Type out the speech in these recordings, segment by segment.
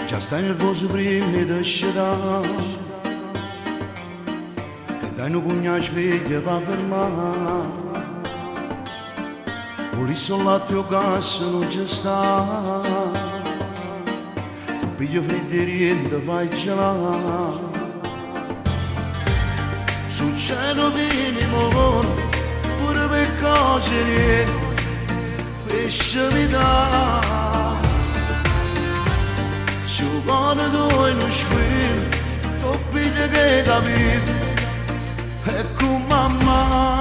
Già stai nervoso prima di scidare e dai una pugna sveglia per fermare. Volessi un latte o gas non ci sta, tu piglio freddo e riente fai gelare. Sul cielo vieni moro, pure per cose niente, pesce mi dà. Su cuore tu e non squilli, tu pigli che capisci. Ecco mamma,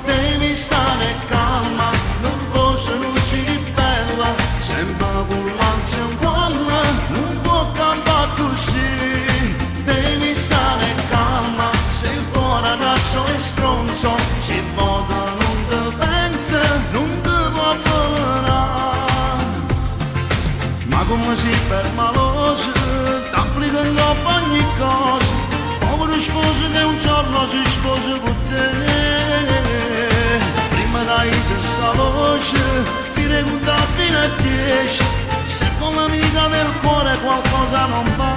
devi stare calma, non posso non si bella, sempre con l'ansia in cuore, non può cambiare così. Devi stare calma, se il tuo ragazzo è stronzo, se vota non ti pensa, non ti può parlare. Ma come si per maloso, t'applica in coppa ogni cosa. Povero sposo che un giorno si sposa con te. Prima dai questa voce, dire un da fino a 10. Se con l'amica del cuore qualcosa non va,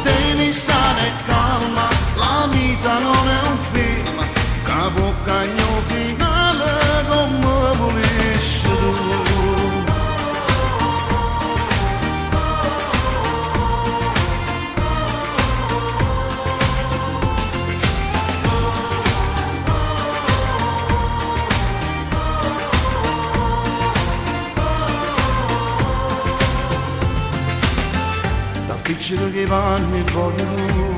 devi stare calma, la vita non è un film, capo cagno finale come volessi tu. Piccolo che vanno e vogliono,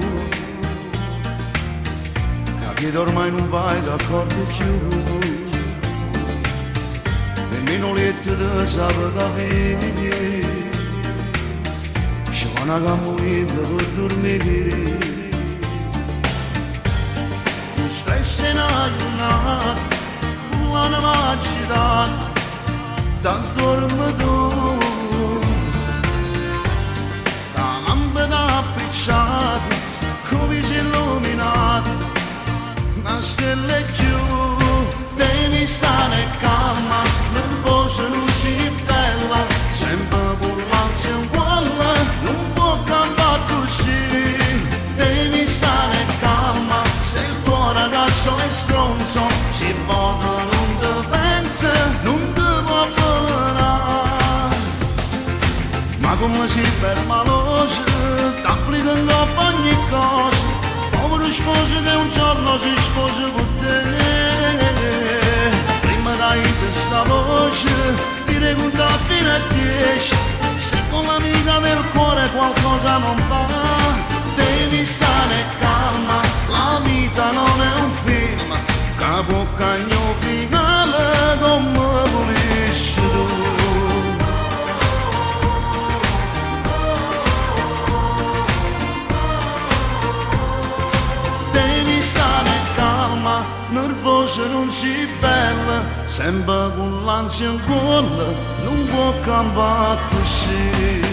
che ormai non vai d'accordo più, nemmeno lettere sapere capire, ci vanno a camminare per dormire. Un stress in giornata, con l'anima agitata, tanto dormi tu. Appicciato, come si illuminato, una stella più. Devi stare calma, non posso non si bella, sempre con l'ansia uguale, non può cambiare così. Devi stare calma, se il tuo ragazzo è stronzo, si vota non ti pensa, non ti può parlare. Ma come si ferma l'osa, t'applica in coppa ogni cosa. Povero sposo che un giorno si sposa con te. Prima dai questa voce, dire un da fino a 10. Se con l'amica del cuore qualcosa non va, devi stare calma, la vita non è un film, capo cagno finale come volessi tu. Nervosa non si bella, sempre con l'ansia in cuore, non può cambiare così.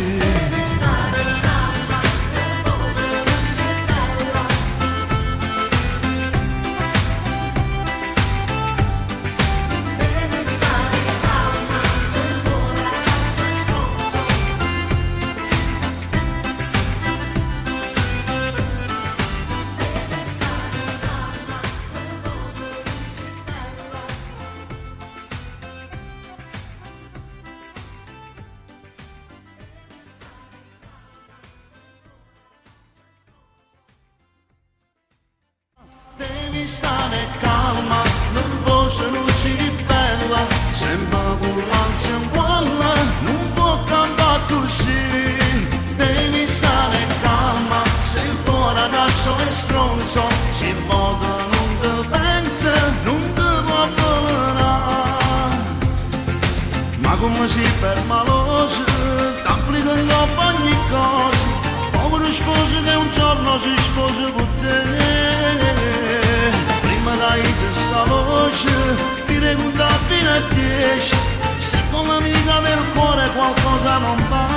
Devi stare calma, nervosa non si bella, sempre con l'ansia in cuore, non può cambiare così. Devi stare calma, se il tuo ragazzo è stronzo, si vota non ti pensa, non ti può parlare. Ma come si ferma l'osa, t'applica in coppa ogni cosa. Povero sposo che un giorno si sposa con te. Prima dai questa voce, dire un da fino a 10. Se con l'amica del cuore qualcosa non va,